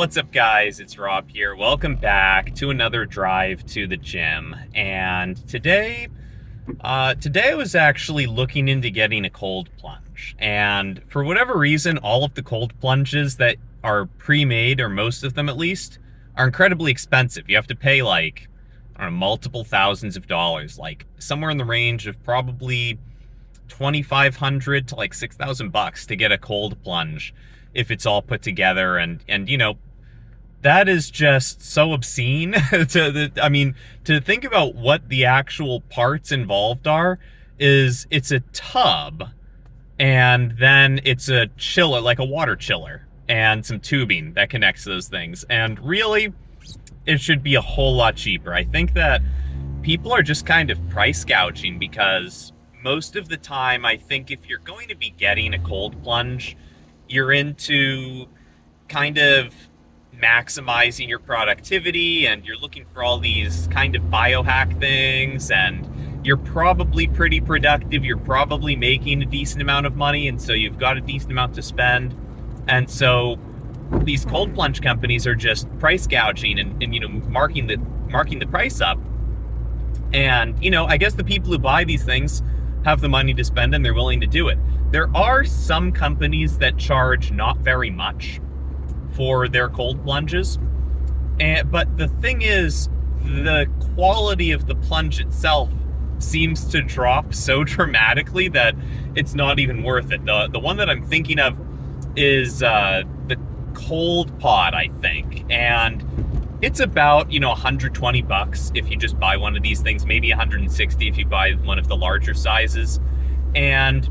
What's up, guys? It's Rob here. Welcome back to another drive to the gym. And today I was actually looking into getting a cold plunge. And for whatever reason, all of the cold plunges that are pre-made, or most of them at least, are incredibly expensive. You have to pay like, I don't know, multiple thousands of dollars, like somewhere in the range of probably 2,500 to like 6,000 bucks to get a cold plunge if it's all put together. And that is just so obscene to think about what the actual parts involved are. Is it's a tub, and then it's a chiller, like a water chiller, and some tubing that connects those things. And really, it should be a whole lot cheaper. I think that people are just kind of price gouging, because most of the time, I think if you're going to be getting a cold plunge, you're into kind of maximizing your productivity, and you're looking for all these kind of biohack things, and you're probably pretty productive. You're probably making a decent amount of money, and so you've got a decent amount to spend. And so these cold plunge companies are just price gouging and marking the price up. And I guess the people who buy these things have the money to spend, and they're willing to do it. There are some companies that charge not very much for their cold plunges, but the thing is, the quality of the plunge itself seems to drop so dramatically that it's not even worth it. The one that I'm thinking of is the cold pod, I think, and it's about 120 bucks if you just buy one of these things, maybe 160 if you buy one of the larger sizes. And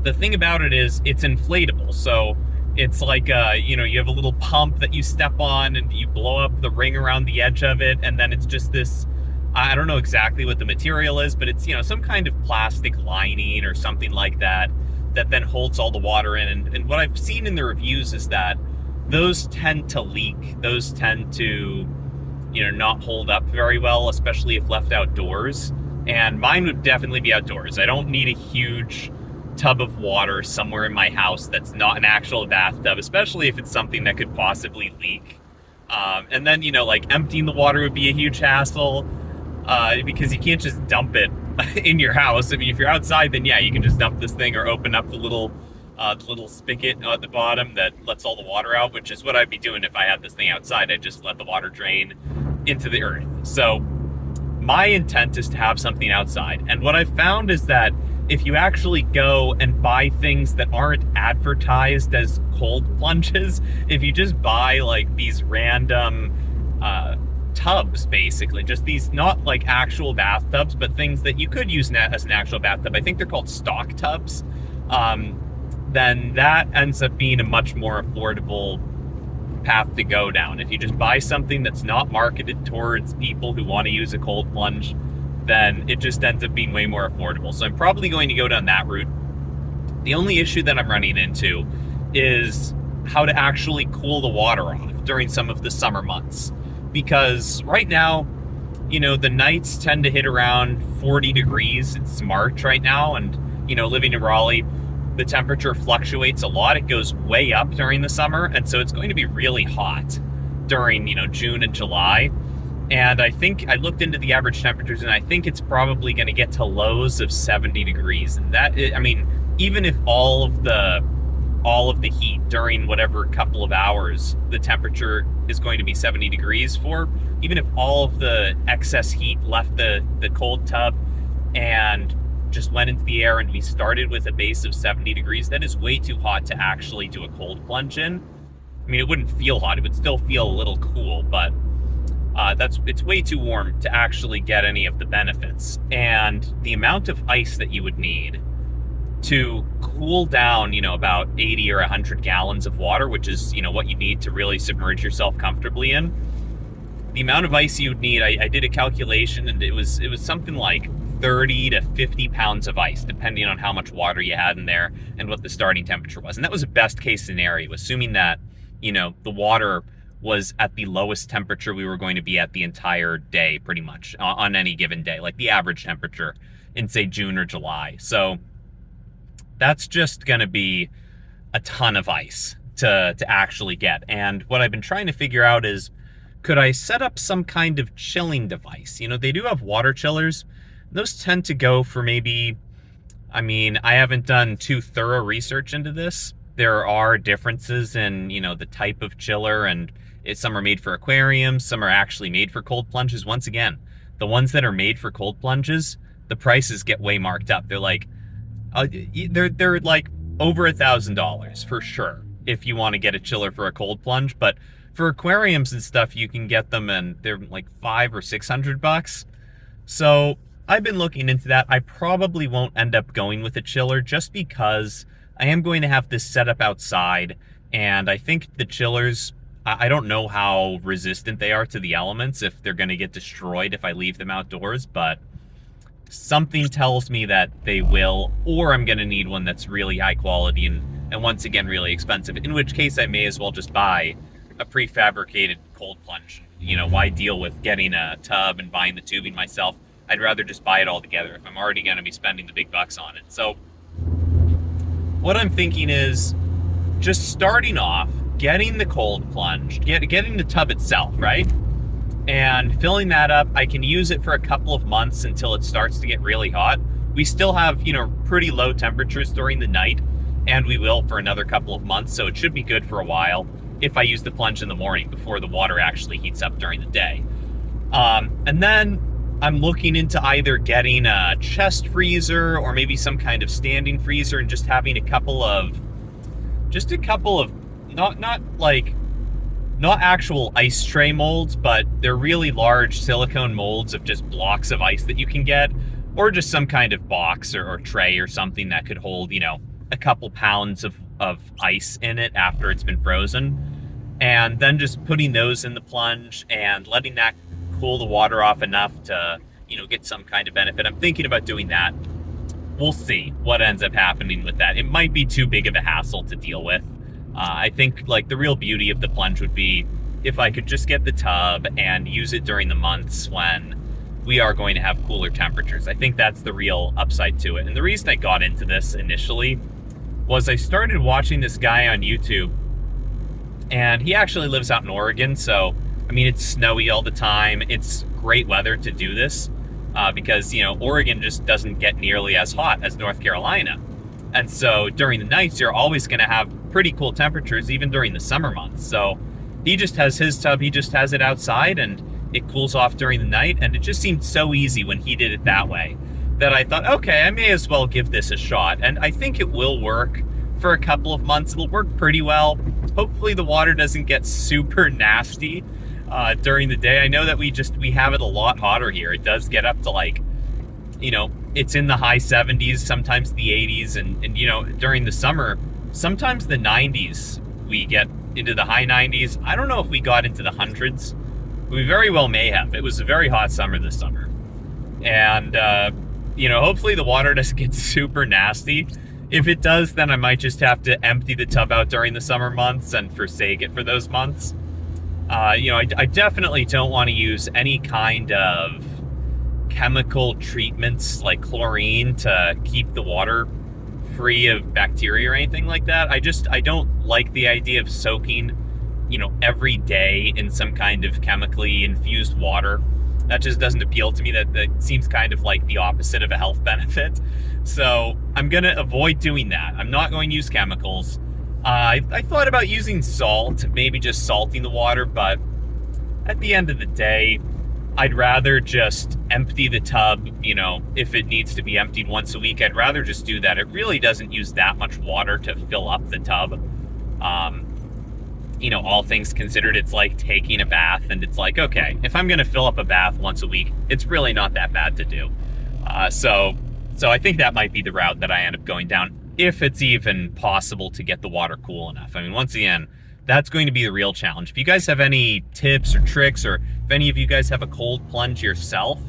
the thing about it is, it's inflatable, so it's like you have a little pump that you step on, and you blow up the ring around the edge of it, and then it's just this, I don't know exactly what the material is, but it's some kind of plastic lining or something like that then holds all the water in. And what I've seen in the reviews is that those tend to leak. Those tend to not hold up very well, especially if left outdoors. And mine would definitely be outdoors. I don't need a huge tub of water somewhere in my house that's not an actual bathtub, especially if it's something that could possibly leak. And then like emptying the water would be a huge hassle, because you can't just dump it in your house. I mean, if you're outside, then yeah, you can just dump this thing, or open up the little spigot at the bottom that lets all the water out, which is what I'd be doing if I had this thing outside. I'd just let the water drain into the earth. So my intent is to have something outside. And what I've found is that if you actually go and buy things that aren't advertised as cold plunges, if you just buy like these random tubs, basically, just these, not like actual bathtubs, but things that you could use as an actual bathtub, I think they're called stock tubs, then that ends up being a much more affordable path to go down. If you just buy something that's not marketed towards people who want to use a cold plunge, then it just ends up being way more affordable. So I'm probably going to go down that route. The only issue that I'm running into is how to actually cool the water off during some of the summer months. Because right now, the nights tend to hit around 40 degrees. It's March right now, and, living in Raleigh, the temperature fluctuates a lot. It goes way up during the summer, and so it's going to be really hot during, June and July. And I think I looked into the average temperatures, and I think it's probably going to get to lows of 70 degrees. And that, even if all of the heat during whatever couple of hours the temperature is going to be 70 degrees for, even if all of the excess heat left the cold tub and just went into the air, and we started with a base of 70 degrees, that is way too hot to actually do a cold plunge in. I mean, it wouldn't feel hot. It would still feel a little cool, but it's way too warm to actually get any of the benefits. And the amount of ice that you would need to cool down, about 80 or 100 gallons of water, which is, what you need to really submerge yourself comfortably in. The amount of ice you would need, I did a calculation, and it was something like 30 to 50 pounds of ice, depending on how much water you had in there and what the starting temperature was. And that was a best case scenario, assuming that, the water was at the lowest temperature we were going to be at the entire day, pretty much, on any given day, like the average temperature in, say, June or July. So that's just going to be a ton of ice to actually get. And what I've been trying to figure out is, could I set up some kind of chilling device? You know, they do have water chillers. Those tend to go for maybe, I mean, I haven't done too thorough research into this. There are differences in, you know, the type of chiller, and some are made for aquariums, some are actually made for cold plunges. Once again, the ones that are made for cold plunges, the prices get way marked up. They're like, they're like over $1,000 for sure if you want to get a chiller for a cold plunge. But for aquariums and stuff, you can get them and they're like $500 or $600. So I've been looking into that. I probably won't end up going with a chiller just because I am going to have this set up outside, and I think the chillers, I don't know how resistant they are to the elements, if they're going to get destroyed if I leave them outdoors, but something tells me that they will, or I'm going to need one that's really high quality and once again really expensive, in which case I may as well just buy a prefabricated cold plunge. You know, why deal with getting a tub and buying the tubing myself? I'd rather just buy it all together if I'm already going to be spending the big bucks on it. So what I'm thinking is just starting off, getting the cold plunge, getting the tub itself, right? And filling that up. I can use it for a couple of months until it starts to get really hot. We still have, you know, pretty low temperatures during the night, and we will for another couple of months, so it should be good for a while if I use the plunge in the morning before the water actually heats up during the day. And then I'm looking into either getting a chest freezer or maybe some kind of standing freezer, and just having a couple of not actual ice tray molds, but they're really large silicone molds of just blocks of ice that you can get, or just some kind of box or tray or something that could hold, you know, a couple pounds of ice in it after it's been frozen. And then just putting those in the plunge and letting that cool the water off enough to, you know, get some kind of benefit. I'm thinking about doing that. We'll see what ends up happening with that. It might be too big of a hassle to deal with. I think like the real beauty of the plunge would be if I could just get the tub and use it during the months when we are going to have cooler temperatures. I think that's the real upside to it. And the reason I got into this initially was I started watching this guy on YouTube, and he actually lives out in Oregon. So, I mean, it's snowy all the time. It's great weather to do this because, you know, Oregon just doesn't get nearly as hot as North Carolina. And so during the nights, you're always going to have pretty cool temperatures, even during the summer months. So he just has his tub, he just has it outside, and it cools off during the night. And it just seemed so easy when he did it that way that I thought, okay, I may as well give this a shot. And I think it will work for a couple of months. It'll work pretty well. Hopefully the water doesn't get super nasty during the day. I know that we have it a lot hotter here. It does get up to, like, you know, it's in the high 70s, sometimes the 80s, and you know, during the summer, sometimes the 90s, we get into the high 90s. I don't know if we got into the hundreds. We very well may have. It was a very hot summer this summer. And, you know, hopefully the water doesn't get super nasty. If it does, then I might just have to empty the tub out during the summer months and forsake it for those months. You know, I definitely don't want to use any kind of chemical treatments like chlorine to keep the water free of bacteria or anything like that. I don't like the idea of soaking, you know, every day in some kind of chemically infused water. That just doesn't appeal to me. That seems kind of like the opposite of a health benefit. So I'm going to avoid doing that. I'm not going to use chemicals. I thought about using salt, maybe just salting the water, but at the end of the day, I'd rather just empty the tub. You know, if it needs to be emptied once a week, I'd rather just do that. It really doesn't use that much water to fill up the tub. You know, all things considered, it's like taking a bath, and it's like, okay, if I'm going to fill up a bath once a week, it's really not that bad to do. So I think that might be the route that I end up going down, if it's even possible to get the water cool enough. I mean, once again, that's going to be the real challenge. If you guys have any tips or tricks, or if any of you guys have a cold plunge yourself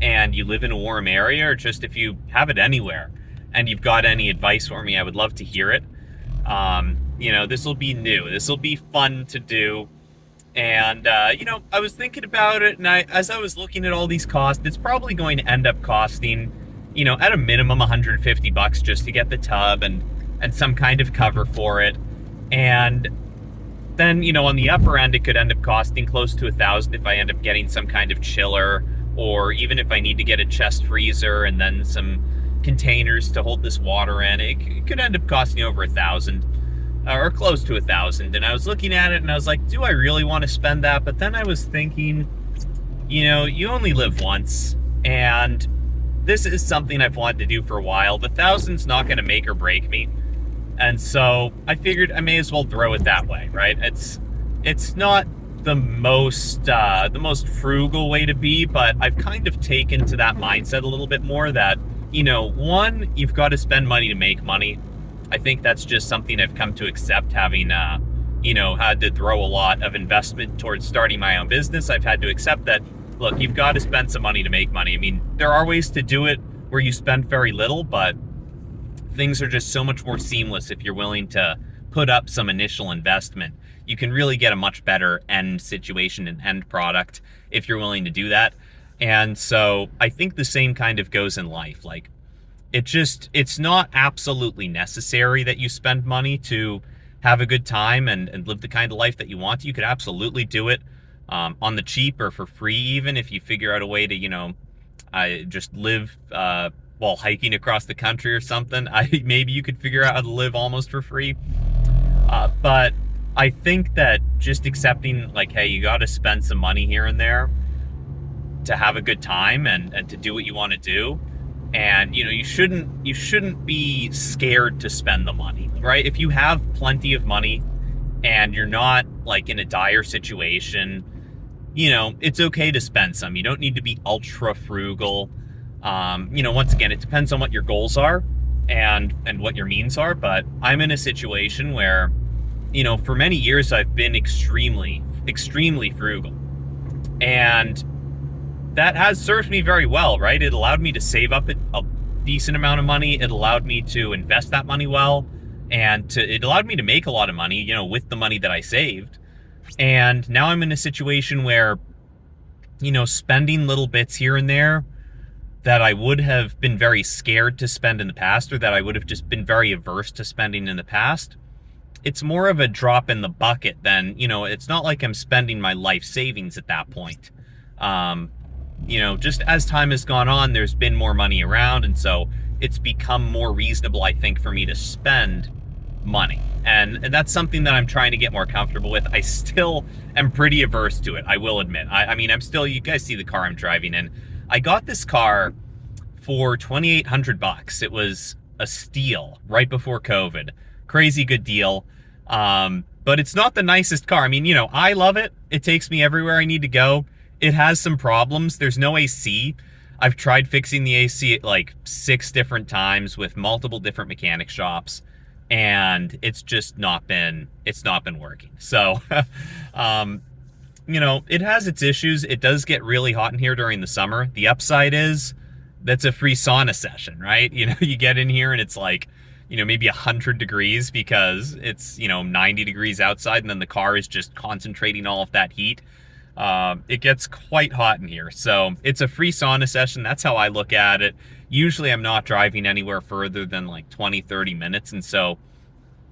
and you live in a warm area, or just if you have it anywhere and you've got any advice for me, I would love to hear it. You know, this will be new. This will be fun to do. And, you know, I was thinking about it, and as I was looking at all these costs, it's probably going to end up costing, you know, at a minimum $150 just to get the tub and some kind of cover for it. And then, on the upper end, it could end up costing close to 1,000 if I end up getting some kind of chiller, or even if I need to get a chest freezer and then some containers to hold this water in. It could end up costing over 1,000, or close to 1,000. And I was looking at it and I was like, do I really want to spend that? But then I was thinking, you only live once, and this is something I've wanted to do for a while. The 1,000's not going to make or break me. And so I figured I may as well throw it that way, right? It's not the most frugal way to be, but I've kind of taken to that mindset a little bit more that, one, you've got to spend money to make money. I think that's just something I've come to accept, having had to throw a lot of investment towards starting my own business. I've had to accept that, look, you've got to spend some money to make money. I mean, there are ways to do it where you spend very little, but things are just so much more seamless if you're willing to put up some initial investment. You can really get a much better end situation and end product if you're willing to do that. And so I think the same kind of goes in life. Like, it's not absolutely necessary that you spend money to have a good time and live the kind of life that you want. You could absolutely do it on the cheap or for free, even if you figure out a way to, just live while hiking across the country or something. Maybe you could figure out how to live almost for free. But I think that just accepting, like, hey, you got to spend some money here and there to have a good time and to do what you want to do. And, you shouldn't be scared to spend the money, right? If you have plenty of money and you're not like in a dire situation, it's okay to spend some. You don't need to be ultra frugal. Once again, it depends on what your goals are and what your means are. But I'm in a situation where, for many years I've been extremely, extremely frugal. And that has served me very well, right? It allowed me to save up a decent amount of money. It allowed me to invest that money well. And it allowed me to make a lot of money, with the money that I saved. And now I'm in a situation where, spending little bits here and there that I would have been very scared to spend in the past, or that I would have just been very averse to spending in the past, it's more of a drop in the bucket than, it's not like I'm spending my life savings at that point. Just as time has gone on, there's been more money around, and so it's become more reasonable, I think, for me to spend money. And that's something that I'm trying to get more comfortable with. I still am pretty averse to it, I will admit. I mean, you guys see the car I'm driving in. I got this car for $2,800. It was a steal right before COVID. Crazy good deal. But it's not the nicest car. I mean, I love it. It takes me everywhere I need to go. It has some problems. There's no AC. I've tried fixing the AC like 6 different times with multiple different mechanic shops, and it's just not been working. So, it has its issues. It does get really hot in here during the summer. The upside is that's a free sauna session, right? You get in here and it's like, maybe 100 degrees because it's, 90 degrees outside, and then the car is just concentrating all of that heat. It gets quite hot in here. So it's a free sauna session. That's how I look at it. Usually I'm not driving anywhere further than like 20, 30 minutes. And so,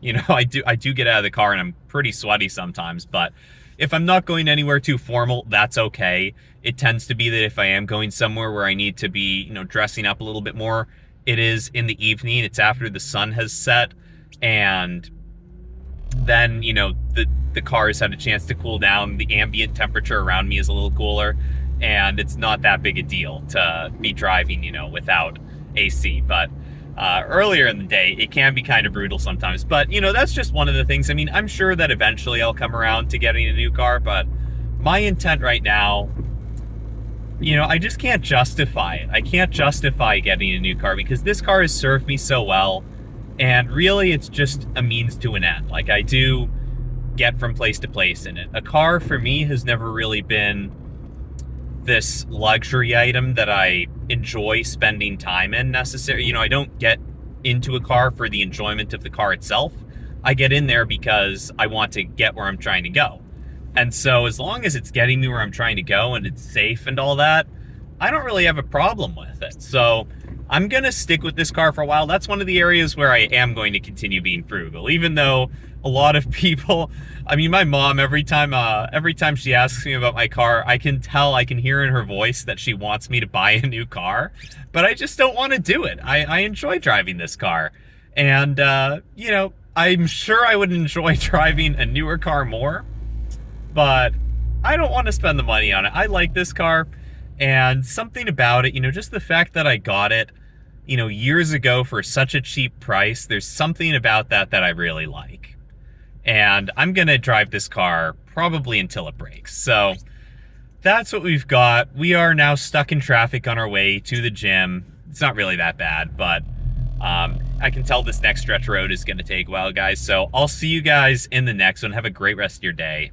I do get out of the car and I'm pretty sweaty sometimes, but if I'm not going anywhere too formal, that's okay. It tends to be that if I am going somewhere where I need to be, dressing up a little bit more, it is in the evening. It's after the sun has set, and then, the car has had a chance to cool down. The ambient temperature around me is a little cooler, and it's not that big a deal to be driving, without AC. But earlier in the day, it can be kind of brutal sometimes. But, that's just one of the things. I mean, I'm sure that eventually I'll come around to getting a new car, but my intent right now, I just can't justify it. I can't justify getting a new car because this car has served me so well. And really, it's just a means to an end. Like, I do get from place to place in it. A car, for me, has never really been this luxury item that I enjoy spending time in necessarily. I don't get into a car for the enjoyment of the car itself. I get in there because I want to get where I'm trying to go. And so as long as it's getting me where I'm trying to go and it's safe and all that, I don't really have a problem with it. So I'm going to stick with this car for a while. That's one of the areas where I am going to continue being frugal, even though a lot of people. I mean, my mom, every time she asks me about my car, I can hear in her voice that she wants me to buy a new car, but I just don't want to do it. I enjoy driving this car, and you know, I'm sure I would enjoy driving a newer car more, but I don't want to spend the money on it. I like this car, and something about it, you know, just the fact that I got it, you know, years ago for such a cheap price, there's something about that that I really like. And I'm going to drive this car probably until it breaks. So that's what we've got. We are now stuck in traffic on our way to the gym. It's not really that bad, but I can tell this next stretch of road is going to take a while, guys. So I'll see you guys in the next one. Have a great rest of your day.